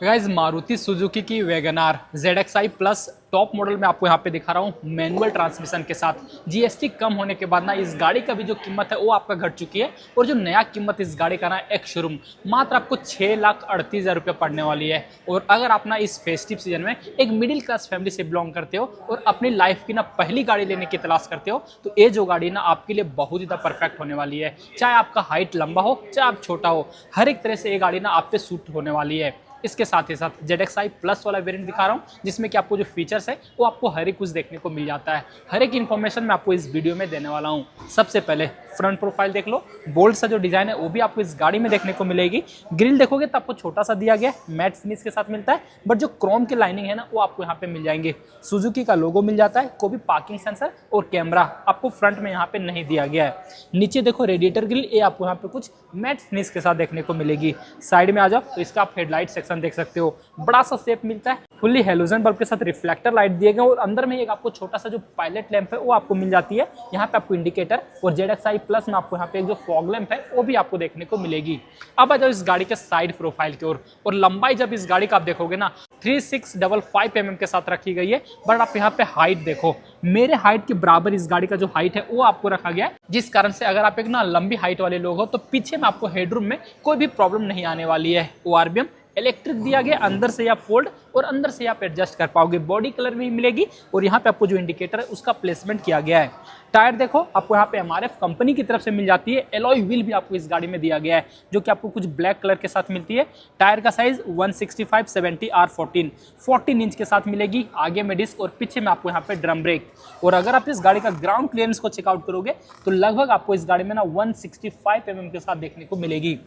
Guys Maruti Suzuki की WagonR ZXi plus top model में आपको यहाँ पे दिखा रहा हूँ मैनुअल ट्रांसमिशन के साथ। जीएसटी कम होने के बाद ना इस गाड़ी का भी जो कीमत है वो आपका घट चुकी है और जो नया कीमत इस गाड़ी का ना एक शोरूम मात्र आपको 6,38,000 रुपये पड़ने वाली है। और अगर आप ना इस फेस्टिव सीजन में एक मिडिल क्लास फैमिली से बिलोंग करते हो और अपनी लाइफ की ना पहली गाड़ी लेने की तलाश करते हो तो ये जो गाड़ी ना आपके लिए बहुत ही ज़्यादा परफेक्ट होने वाली है। चाहे आपका हाइट लंबा हो चाहे आप छोटा हो, हर एक तरह से ये गाड़ी ना आप पे सूट होने वाली है। इसके साथ ही साथ ZXi प्लस वाला वेरिएंट दिखा रहा हूँ जिसमें कि आपको जो फीचर्स है वो आपको हर एक कुछ देखने को मिल जाता है। हर एक इन्फॉर्मेशन मैं आपको इस वीडियो में देने वाला हूँ। सबसे पहले फ्रंट प्रोफाइल देख लो, बोल्ड सा जो डिजाइन है वो भी आपको इस गाड़ी में देखने को मिलेगी। ग्रिल देखोगे तो आपको छोटा सा दिया गया है, मैट फिनिश के साथ मिलता है, बट जो क्रोम की लाइनिंग है ना वो आपको यहाँ पे मिल जाएंगे। सुजुकी का लोगो मिल जाता है, कोई भी पार्किंग सेंसर और कैमरा आपको फ्रंट में यहाँ पे नहीं दिया गया है। नीचे देखो रेडिएटर ग्रिल, ये आपको यहाँ पे कुछ मैट फिनिश के साथ देखने को मिलेगी। साइड में आ जाओ तो इसका आप हेडलाइट सेक्शन देख सकते हो, बड़ा सा शेप मिलता है, फुल्ली हेलोजन बल्ब के साथ रिफ्लेक्टर लाइट दिए गए और अंदर में एक आपको छोटा सा जो पायलट लैंप है वो आपको मिल जाती है। यहाँ पे आपको इंडिकेटर और ZXi प्लस में आपको यहाँ पे एक जो फॉग लैंप है वो भी आपको देखने को मिलेगी। अब आ जाओ इस गाड़ी के साइड प्रोफाइल की ओर, और लंबाई जब इस गाड़ी का आप देखोगे ना 3655 mm के साथ रखी गई है। बट आप यहाँ पे हाइट देखो, मेरे हाइट के बराबर इस गाड़ी का जो हाइट है वो आपको रखा गया है, जिस कारण से अगर आप एक ना लंबी हाइट वाले लोग हो तो पीछे में आपको हेडरूम में कोई भी प्रॉब्लम नहीं आने वाली है। ORBM इलेक्ट्रिक दिया गया, अंदर से आप फोल्ड और अंदर से आप एडजस्ट कर पाओगे। बॉडी कलर में ही मिलेगी और यहाँ पे आपको जो इंडिकेटर है उसका प्लेसमेंट किया गया है। टायर देखो आपको यहाँ पे MRF कंपनी की तरफ से मिल जाती है। एलॉय व्हील भी आपको इस गाड़ी में दिया गया है जो कि आपको कुछ ब्लैक कलर के साथ मिलती है। टायर का साइज 165/70 R14 14 इंच के साथ मिलेगी। आगे में डिस्क और पीछे में आपको यहाँ पे ड्रम ब्रेक। और अगर आप इस गाड़ी का ग्राउंड क्लियरेंस को चेकआउट करोगे तो लगभग आपको इस गाड़ी में ना 165 mm के साथ देखने को मिलेगी।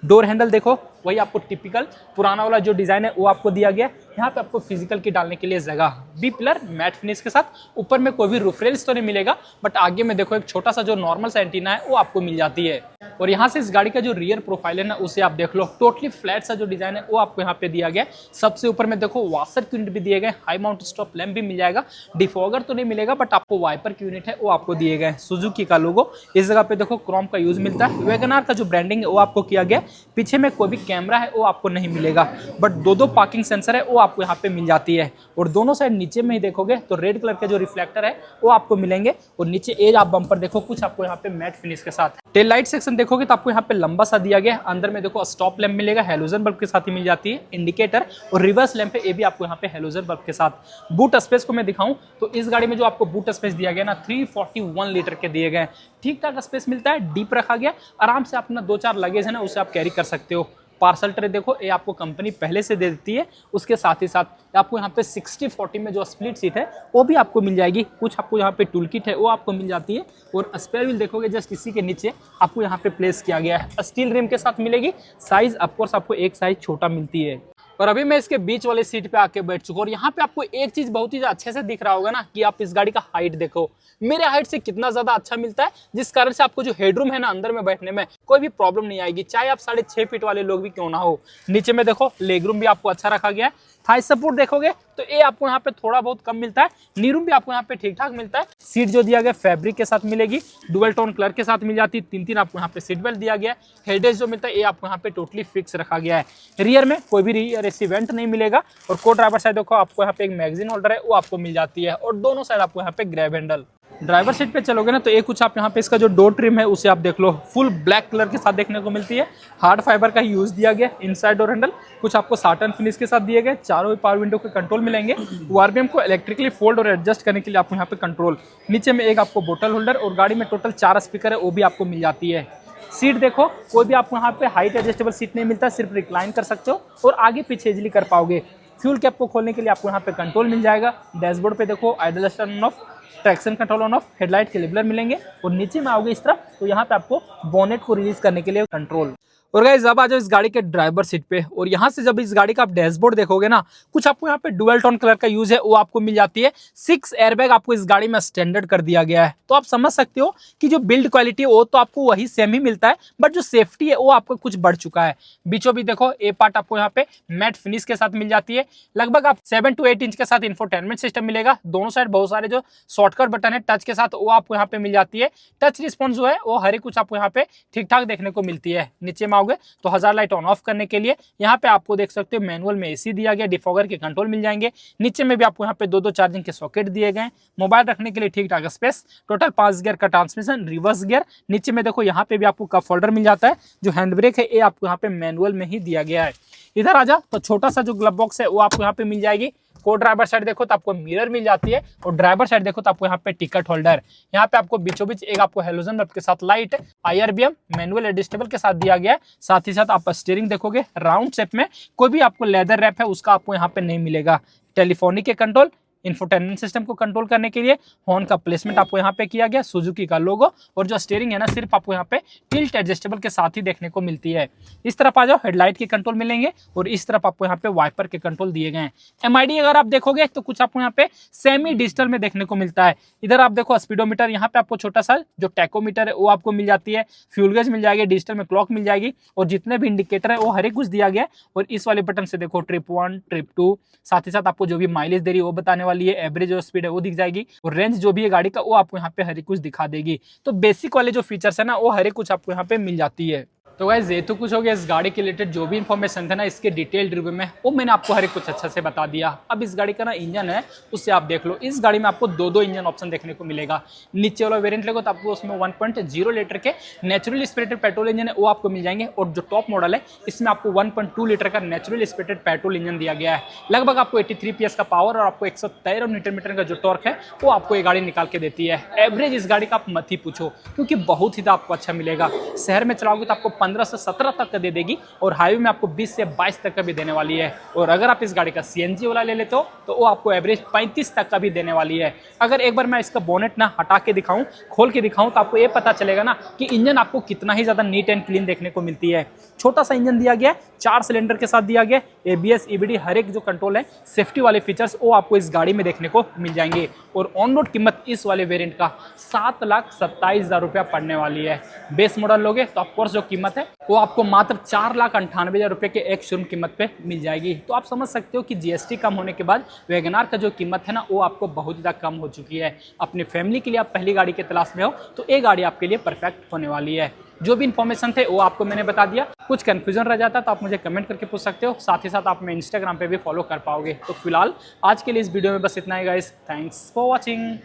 डोर हैंडल देखो, वही आपको टिपिकल पुराना वाला जो डिजाइन है वो आपको दिया गया है। यहाँ पे आपको फिजिकल की डालने के लिए जगह, बी पिलर मैट फिनिश के साथ। ऊपर में कोई भी रूफ रेल्स तो नहीं मिलेगा, बट आगे में देखो एक छोटा सा जो नॉर्मल सा एंटीना है वो आपको मिल जाती है। और यहाँ से इस गाड़ी का जो रियर प्रोफाइल है ना उसे आप देख लो, टोटली फ्लैट सा जो डिजाइन है वो आपको यहाँ पे दिया गया है। सबसे ऊपर में देखो वॉशर यूनिट भी दिए गए, हाई माउंट स्टॉप लैंप भी मिल जाएगा। डिफॉगर तो नहीं मिलेगा बट आपको वाइपर की यूनिट है वो आपको दिए गए। सुजुकी का लोगो इस जगह पे देखो क्रोम का यूज मिलता है। वैगनार का जो ब्रांडिंग है वो आपको किया गया। पीछे में कोई भी कैमरा है वो आपको नहीं मिलेगा, बट दो पार्किंग सेंसर है वो आपको यहाँ पे मिल जाती है। और दोनों साइड नीचे में ही देखोगे तो रेड कलर के जो रिफ्लेक्टर है वो आपको मिलेंगे। और नीचे एज आप बम्पर देखो कुछ आपको यहाँ पे मैट फिनिश के साथ। टेल लाइट सेक्शन देखोगे तो आपको यहाँ पे लंबा सा दिया गया है। अंदर में देखो स्टॉप लैंप मिलेगा, हेलोजन बल्ब के साथ ही मिल जाती है। इंडिकेटर और रिवर्स लैंप है ये भी आपको यहाँ पे हेलोजन बल्ब के साथ। बूट स्पेस को मैं दिखाऊं तो इस गाड़ी में जो आपको बूट स्पेस दिया गया ना 341 लीटर के दिए गए। ठीक ठाक स्पेस मिलता है, डीप रखा गया, आराम से अपना 2-4 लगेज है ना उसे आप कैरी कर सकते हो। पार्सल ट्रे देखो ये आपको कंपनी पहले से दे देती है। उसके साथ ही साथ आपको यहाँ पे 60-40 में जो स्प्लिट सीट है वो भी आपको मिल जाएगी। कुछ आपको यहाँ पे टूल किट है वो आपको मिल जाती है। और स्पेयर व्हील देखोगे जस्ट इसी के नीचे आपको यहाँ पे प्लेस किया गया है। स्टील रिम के साथ मिलेगी। साइज ऑफकोर्स आपको एक साइज छोटा मिलती है। और अभी मैं इसके बीच वाले सीट पे आके बैठ चुका हूँ और यहाँ पे आपको एक चीज बहुत ही अच्छे से दिख रहा होगा ना कि आप इस गाड़ी का हाइट देखो, मेरे हाइट से कितना ज्यादा अच्छा मिलता है, जिस कारण से आपको जो हेडरूम है ना अंदर में बैठने में कोई भी प्रॉब्लम नहीं आएगी, चाहे आप 6.5 फीट वाले लोग भी क्यों ना हो। नीचे में देखो लेग रूम भी आपको अच्छा रखा गया है। थाई सपोर्ट देखोगे तो ये आपको यहाँ पे थोड़ा बहुत कम मिलता है। नी रूम भी आपको यहाँ पे ठीक ठाक मिलता है। सीट जो दिया गया फैब्रिक के साथ मिलेगी, डुअल टोन कलर के साथ मिल जाती है। 3-3 आपको यहाँ पे सीट बेल्ट दिया गया है। हेडरेस्ट जो मिलता है ये आपको यहाँ पे टोटली फिक्स रखा गया है। रियर में कोई भी रियर एसी वेंट नहीं मिलेगा। और को ड्राइवर साइड देखो आपको यहाँ पे एक मैगजीन होल्डर है वो आपको मिल जाती है। और दोनों साइड आपको यहाँ पे ग्रैब हैंडल। ड्राइवर सीट पे चलोगे ना तो एक कुछ आप यहाँ पे इसका जो डोर ट्रिम है उसे आप देख लो, फुल ब्लैक कलर के साथ देखने को मिलती है। हार्ड फाइबर का यूज दिया गया। इनसाइड डोर हैंडल कुछ आपको साटन फिनिश के साथ दिए गए। चारों पावर विंडो के कंट्रोल मिलेंगे। ORBM को इलेक्ट्रिकली फोल्ड और एडजस्ट करने के लिए आपको यहाँ पे कंट्रोल। नीचे में एक आपको बोतल होल्डर और गाड़ी में टोटल 4 स्पीकर है वो भी आपको मिल जाती है। सीट देखो कोई भी आपको यहाँ पे हाइट एडजस्टेबल सीट नहीं मिलता, सिर्फ रिक्लाइन कर सकते हो और आगे पीछे इजिली कर पाओगे। फ्यूल कैप को खोलने के लिए आपको यहाँ पे कंट्रोल मिल जाएगा। डैशबोर्ड पे देखो idol start on off, traction control on off, headlight के लेबलर मिलेंगे। और नीचे में आओगे इस तरफ तो यहाँ पे आपको बोनेट को रिलीज करने के लिए कंट्रोल। और गाइस अब आ जाओ इस गाड़ी के ड्राइवर सीट पे। और यहाँ से जब इस गाड़ी का आप डैशबोर्ड देखोगे ना कुछ आपको यहाँ पे डुअल टोन कलर का यूज है वो आपको मिल जाती है। 6 एयरबैग आपको इस गाड़ी में स्टैंडर्ड कर दिया गया है। तो आप समझ सकते हो कि जो बिल्ड क्वालिटी है वो तो आपको वही सेम ही मिलता है, बट जो सेफ्टी है वो आपको कुछ बढ़ चुका है। बीचों भी देखो ए पार्ट आपको यहाँ पे मैट फिनिश के साथ मिल जाती है। लगभग आप 7 to 8 इंच के साथ इंफोटेनमेंट सिस्टम मिलेगा। दोनों साइड बहुत सारे जो शॉर्टकट बटन है टच के साथ वो आपको यहाँ पे मिल जाती है। टच रिस्पॉन्स जो है वो हर एक कुछ आपको यहाँ पे ठीक ठाक देखने को मिलती है। नीचे में चलाओगे तो हज़ार लाइट ऑन ऑफ करने के लिए। यहाँ पे आपको देख सकते हो मैनुअल में एसी दिया गया, डिफॉगर के कंट्रोल मिल जाएंगे। नीचे में भी आपको यहाँ पे दो चार्जिंग के सॉकेट दिए गए, मोबाइल रखने के लिए ठीक ठाक स्पेस, टोटल 5 गियर का ट्रांसमिशन, रिवर्स गियर। नीचे में देखो यहाँ पे भी आपको कप होल्डर मिल जाता है। जो हैंड ब्रेक है ये आपको यहाँ पे मैनुअल में ही दिया गया है। इधर आजा तो छोटा सा जो ग्लव बॉक्स है वो आपको यहाँ पे मिल जाएगी। को ड्राइवर साइड देखो तो आपको मिरर मिल जाती है, और ड्राइवर साइड देखो तो आपको यहाँ पे टिकट होल्डर। यहाँ पे आपको बीचों बीच एक आपको हेलोजन बल्ब के साथ लाइट, IRBM मैनुअल एडजस्टेबल के साथ दिया गया है। साथ ही साथ आप स्टीयरिंग देखोगे राउंड शेप में, कोई भी आपको लेदर रैप है उसका आपको यहाँ पे नहीं मिलेगा। टेलीफोनिक के कंट्रोल, इंफोटेनमेंट सिस्टम को कंट्रोल करने के लिए हॉर्न का प्लेसमेंट आपको यहाँ पे किया गया, सुजुकी का लोगो। और जो स्टीयरिंग है ना सिर्फ आपको यहाँ पे टिल्ट एडजस्टेबल के साथ ही देखने को मिलती है। इस तरफ आ जाओ, हेडलाइट के कंट्रोल मिलेंगे, और इस तरफ आपको यहाँ पे वाइपर के कंट्रोल दिए गए हैं। MID अगर आप देखोगे तो कुछ आपको यहाँ पे सेमी डिजिटल में देखने को मिलता है। इधर आप देखो स्पीडोमीटर, यहाँ पे आपको छोटा सा जो टैकोमीटर है वो आपको मिल जाती है, फ्यूल गेज मिल जाएगी, डिजिटल में क्लॉक मिल जाएगी, और जितने भी इंडिकेटर है वो हर एक कुछ दिया गया है। और इस वाले बटन से देखो ट्रिप 1, ट्रिप 2, साथ ही साथ आपको जो भी माइलेज दे रही है वो बताने वाली है, एवरेज जो स्पीड है वो दिख जाएगी, और रेंज जो भी है गाड़ी का वो आपको यहाँ पे हर एक कुछ दिखा देगी। तो बेसिक वाले जो फीचर्स है ना वो हर एक कुछ आपको यहाँ पे मिल जाती है। तो गाइस ये तो कुछ हो गया इस गाड़ी के रिलेटेड जो भी इन्फॉर्मेशन था ना इसके डिटेल्ड रिव्यू में, वो मैंने आपको हर एक कुछ अच्छा से बता दिया। अब इस गाड़ी का ना इंजन है उससे आप देख लो। इस गाड़ी में आपको दो इंजन ऑप्शन देखने को मिलेगा। नीचे वाला वेरिएंट लेगो तो आपको उसमें 1.0 लीटर के नेचुरल एस्पिरेटेड पेट्रोल इंजन है वो आपको मिल जाएंगे, और जो टॉप मॉडल है इसमें आपको 1.2 लीटर का नेचुरल एस्पिरेटेड पेट्रोल इंजन दिया गया है। लगभग आपको 83 PS का पावर और आपको 113 न्यूटन मीटर का जो टॉर्क है वो आपको ये गाड़ी निकाल के देती है। एवरेज इस गाड़ी का आप मत ही पूछो, क्योंकि बहुत ही आपको अच्छा मिलेगा। शहर में चलाओगे तो आपको 15 से 17 तक का दे देगी, और हाईवे में आपको 20 से 22 तक का भी देने वाली है। और अगर आप इस गाड़ी का CNG वाला ले लेते हो तो वो आपको एवरेज 35 तक का भी देने वाली है। अगर एक बार मैं इसका बोनेट ना हटा के दिखाऊं, खोल के दिखाऊं, तो आपको ये पता चलेगा ना कि इंजन आपको कितना ही ज्यादा नीट एंड क्लीन देखने को मिलती है। छोटा सा इंजन दिया गया है, 4 सिलेंडर के साथ दिया गया, ABS, EBD हर एक जो कंट्रोल है, सेफ्टी वाले फीचर्स वो आपको इस गाड़ी में देखने को मिल जाएंगे। और ऑन रोड कीमत इस वाले वेरिएंट का 7,27,000 रुपया पड़ने वाली है। बेस मॉडल लोगे तो ऑफकोर्स जो कीमत है वो आपको मात्र 4,98,000 रुपये के एक शोरूम कीमत पे मिल जाएगी। तो आप समझ सकते हो कि GST कम होने के बाद वैगनार का जो कीमत है ना वो आपको बहुत ज़्यादा कम हो चुकी है। अपनी फैमिली के लिए आप पहली गाड़ी की तलाश में हो तो ये गाड़ी आपके लिए परफेक्ट होने वाली है। जो भी इन्फॉर्मेशन थे वो आपको मैंने बता दिया। कुछ कंफ्यूजन रह जाता तो आप मुझे कमेंट करके पूछ सकते हो, साथ ही साथ आप मैं इंस्टाग्राम पे भी फॉलो कर पाओगे। तो फिलहाल आज के लिए इस वीडियो में बस इतना ही गाइस। Thanks for watching.